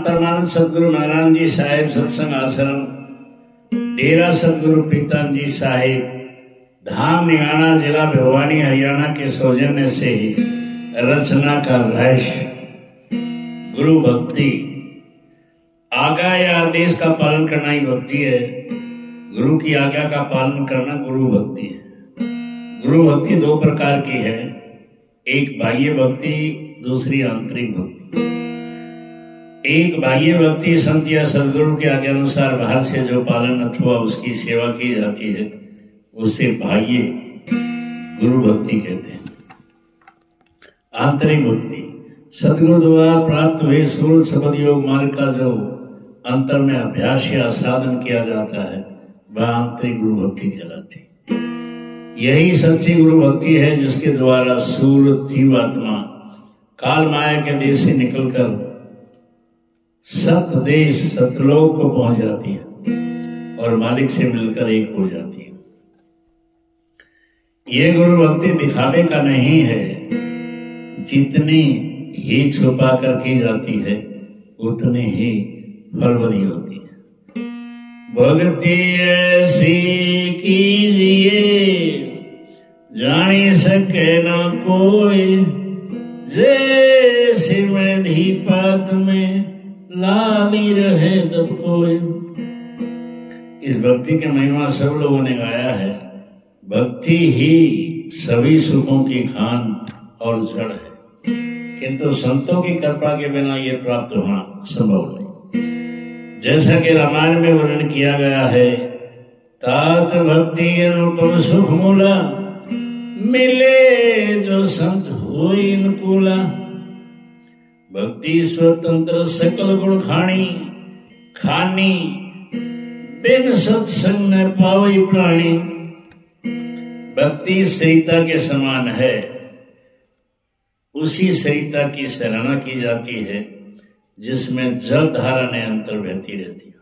परमानंद सतगुरु महाराज जी साहेब सत्संग आश्रम डेरा सतगुरु प्रीतम जी साहेब धाम निगाना जिला भिवानी हरियाणा के सौजन्य से रचना का रहस्य गुरु भक्ति। आज्ञा या आदेश का पालन करना ही भक्ति है। गुरु की आज्ञा का पालन करना गुरु भक्ति है। गुरु भक्ति दो प्रकार की है, एक बाह्य भक्ति, दूसरी आंतरिक भक्ति। एक बाह्य भक्ति संत या सदगुरु के आज्ञा अनुसार बाहर से जो पालन अथवा उसकी सेवा की जाती है उसे बाह्य गुरु भक्ति कहते हैं। आंतरिक भक्ति सदगुरु द्वारा प्राप्त हुए सूर्य शब्द योग मार्ग का जो अंतर में अभ्यास या साधन किया जाता है वह आंतरिक गुरु भक्ति कहलाती है। यही सच्ची गुरु भक्ति है जिसके द्वारा सूर्य जीवात्मा काल माया के देश से निकलकर सत देश सतलोक को पहुंच जाती है और मालिक से मिलकर एक हो जाती है। ये गुरु भक्ति दिखावे का नहीं है, जितनी ही छुपा कर की जाती है उतनी ही फलवती होती है। भक्ति ऐसी कीजिए जानी सके ना कोई, जैसे में धीपात में लाली रहे तब कोई। इस भक्ति की महिमा सब लोगों ने गाया है। भक्ति ही सभी सुखों की खान और जड़ है, किंतु संतों की कृपा के बिना ये प्राप्त होना संभव नहीं। जैसा कि रामायण में वर्णन किया गया है, तात भक्ति अनुपम सुख मूला, मिले जो संत होई अनुकूला। भक्ति स्वतंत्र सकल गुण खानी, बिन सत्संग न पावई प्राणी। भक्ति सरिता के समान है, उसी सरिता की सराहना की जाती है जिसमें जल धारा निरंतर बहती रहती है।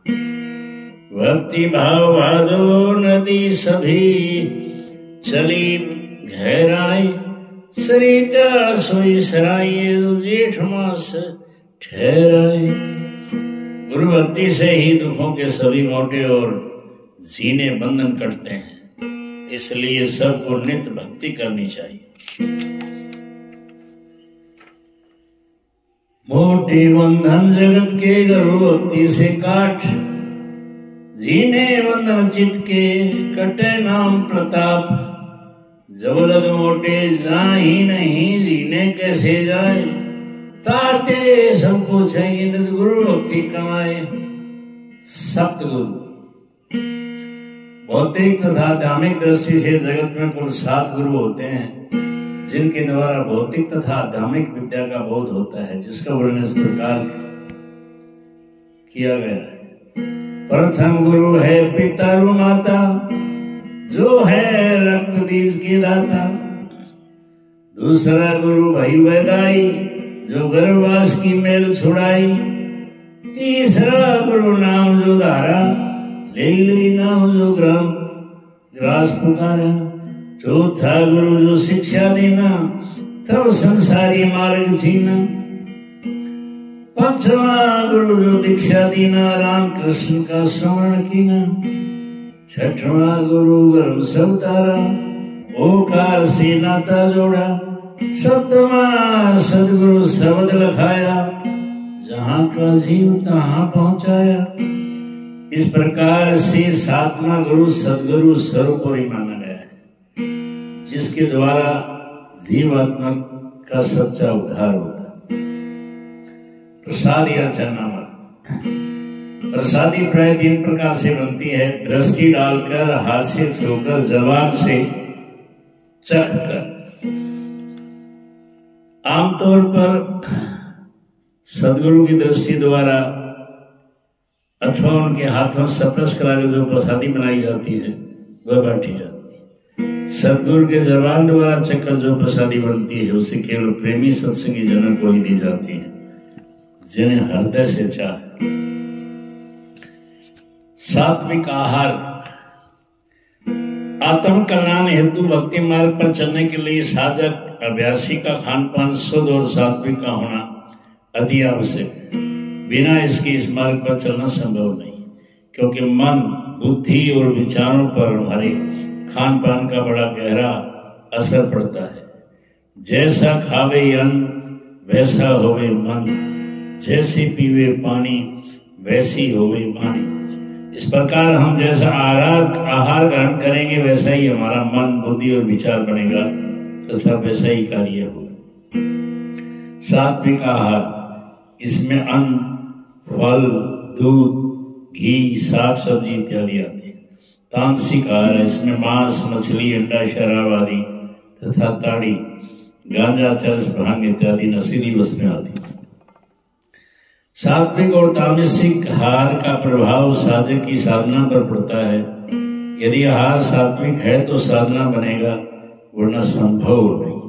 भक्ति भाव भादो नदी सभी चली गहराई, सरिता सोई सराय जेठ मास ठहराए। गुरु भक्ति से ही दुखों के सभी मोटे और जीने बंधन कटते हैं, इसलिए सबको नित्य भक्ति करनी चाहिए। मोटे बंधन जगत के गुरु भक्ति से काट, जीने बंधन चिटके कटे नाम प्रताप। जब लग मोटे जाही नहीं जीने कैसे जाए, ताते सबको चाहिए नित गुरु भक्ति कमाए। सप्तगुरु भौतिक तथा आध्यात्मिक दृष्टि से जगत में कुल 7 गुरु होते हैं, जिनके द्वारा भौतिक तथा आध्यात्मिक विद्या का बोध होता है, जिसका वर्णन इस प्रकार किया गया है। प्रथम गुरु है पिता और माता, जो है रक्त बीज की दाता। दूसरा गुरु भाई वैदाई, जो गर्भवास की मेल छुड़ाई। तीसरा गुरु नाम जो धारा, ले नाम जो ग्रास पुकारा। चौथा गुरु जो शिक्षा देना, तब संसारी मार्ग जीना। पंचवा गुरु जो दीक्षा देना, राम कृष्ण का स्मरण कीना। छठवां गुरु गर्भ सब तारा, ओकार से नाता जोड़ा। सप्तवां सदगुरु शब्द लखाया, जहां का जीव तहां पहुंचाया। इस प्रकार से 7वां गुरु सदगुरु सर्वोपरि माना गया है, जिसके द्वारा जीवात्मा का सच्चा उद्धार होता है। प्रसाद या चरणामृत। प्रसादी प्राय 3 प्रकार से बनती है, दृष्टि डालकर, हाथ से छूकर, जबान से चख कर। आमतौर पर सदगुरु की दृष्टि द्वारा अथवा उनके हाथों स्पर्श कराकर जो प्रसादी बनाई जाती है वह बांटी जाती है। सदगुरु के जबान द्वारा चखकर जो प्रसादी बनती है उसे केवल प्रेमी सत्संगी जनों को ही दी जाती है, जिन्हें हृदय से चाहे। सात्विक आहार। आत्म कल्याण हेतु भक्ति मार्ग पर चलने के लिए साधक अभ्यासी का खान पान शुद्ध और सात्विक का होना अति आवश्यक। बिना इसके इस मार्ग पर चलना संभव नहीं, क्योंकि मन, बुद्धि और विचारों पर हमारे खान पान का बड़ा गहरा असर पड़ता है। जैसा खावे अन्न वैसा होवे मन, जैसे पीवे पानी वैसी होवे वाणी। इस प्रकार हम जैसा आहार ग्रहण करेंगे वैसा ही हमारा मन, बुद्धि और विचार बनेगा तथा वैसा ही कार्य होगा। सात्विक आहार, इसमें अन्न, फल, दूध, घी, साग सब्जी इत्यादि आते हैं। तामसिक आहार है, इसमें मांस, मछली, अंडा, शराब आदि तथा ताड़ी, गांजा, चरस, भांग इत्यादि नशीली वस्तुएं आती हैं। सात्विक और तामसिक आहार का प्रभाव साधक की साधना पर पड़ता है। यदि आहार सात्विक है तो साधना बनेगा, वरना संभव नहीं।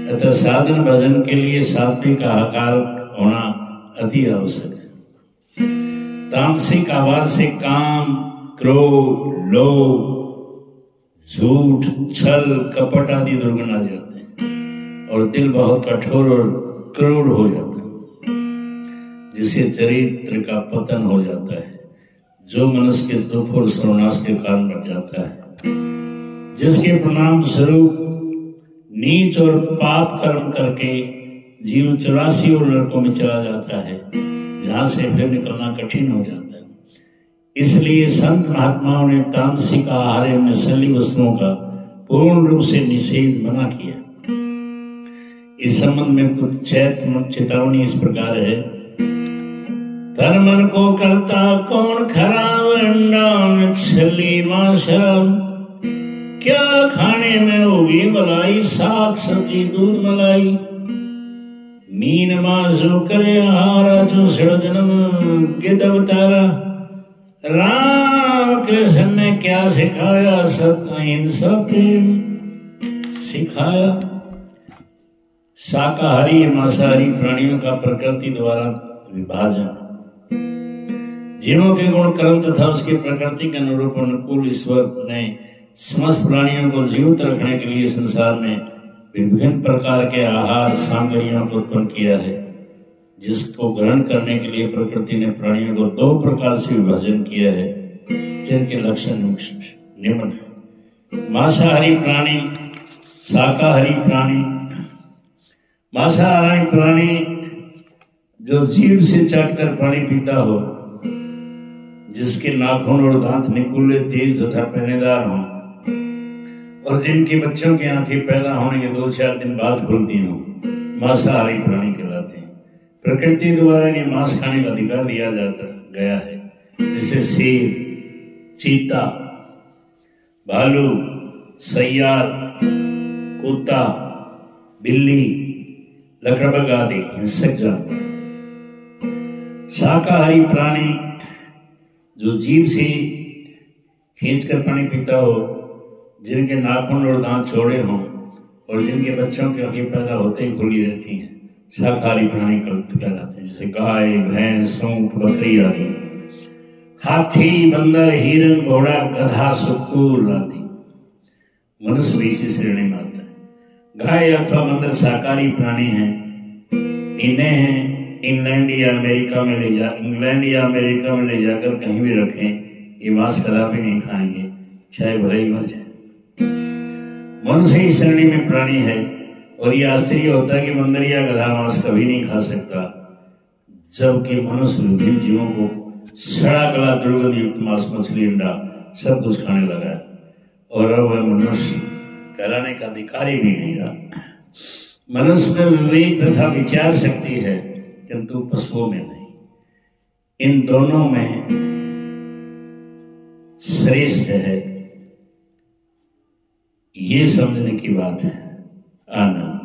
अतः साधन भजन के लिए सात्विक आहार होना अति आवश्यक है। तामसिक आहार से काम, क्रोध, लोभ, झूठ, छल, कपट आदि दुर्गुण आ जाते हैं और दिल बहुत कठोर और क्रूर हो जाता है, जिससे चरित्र का पतन हो जाता है, जो मनुष्य के दुख और सर्वनाश के कारण बन जाता है, जिसके परिणाम स्वरूप नीच और पाप कर्म करके जीव 84 और नरकों में चला जाता है, जहां से फिर निकलना कठिन हो जाता है। इसलिए संत महात्माओं ने तामसिक आहार एवं नशीली वस्तुओं का पूर्ण रूप से निषेध मना किया। इस संबंध में कुछ चेतावनी इस प्रकार है। तन मन को करता कौन खराब, छली मां शराब, क्या खाने में होगी मलाई, साग सब्जी दूध मलाई, मीन मासु करे आहारा, चूसड़ जन्म गिद्ध अवतारा। राम कृष्ण ने क्या सिखाया, सत्य अहिंसा प्रेम सिखाया। शाकाहारी मांसाहारी प्राणियों का प्रकृति द्वारा विभाजन, जीवों के गुण कर्म तथा उसकी प्रकृति के अनुरूप अनुकूल ईश्वर ने समस्त प्राणियों को जीवित रखने के लिए संसार में विभिन्न प्रकार के आहार सामग्रियों को उत्पन्न किया है, जिसको ग्रहण करने के लिए प्रकृति ने प्राणियों को 2 प्रकार से विभाजन किया है, जिनके लक्षण निम्न है। मांसाहारी प्राणी, शाकाहारी प्राणी। मांसाहारी प्राणी जो जीभ से चाटकर पानी पीता हो, जिसके नाखून और दांत निकुले, तेज तथा पहनेदार हों और जिनके बच्चों की आंखें पैदा होने के 2-4 दिन बाद खुलती हों, मांसाहारी प्राणी कहलाते हैं। प्रकृति द्वारा इन्हें मांस खाने का अधिकार दिया जाता गया है, जैसे शेर, चीता, भालू, सैयार, कुत्ता, बिल्ली, लकड़बग आदि हिंसक जानवर। शाकाहारी प्राणी जो जीभ से खींचकर पानी पीता हो, जिनके नाखून और दांत चौड़े हों और जिनके बच्चों की आंखें पैदा होते ही खुली रहती हैं, शाकाहारी प्राणी कहलाते हैं, जैसे गाय, भैंस, ऊंट, बकरी आदि। हाथी, बंदर, हिरन, घोड़ा, गधा, सुकुर आदि मनुष्य भी इसी श्रेणी में आता है। गाय अथवा बंदर शाकाहारी प्राणी हैं। इन्हें इंग्लैंड या अमेरिका में ले जाकर कहीं भी रखें, ये मांस कदापि नहीं खाएंगे, चाहे भले ही मर जाए। मनुष्य ही श्रेणी में प्राणी है और ये आश्चर्य होता है कि बंदर या गधा मांस कभी नहीं खा सकता, जबकि मनुष्य विभिन्न जीवों को सड़ा गला दुर्गंध युक्त मांस, मछली, अंडा सब कुछ खाने लगा है और अब वह मनुष्य कहलाने का अधिकारी भी नहीं रहा। मनुष्य में विवेक तथा विचार शक्ति है, किंतु पशुओं में नहीं। इन दोनों में श्रेष्ठ है, ये समझने की बात है। आनंद।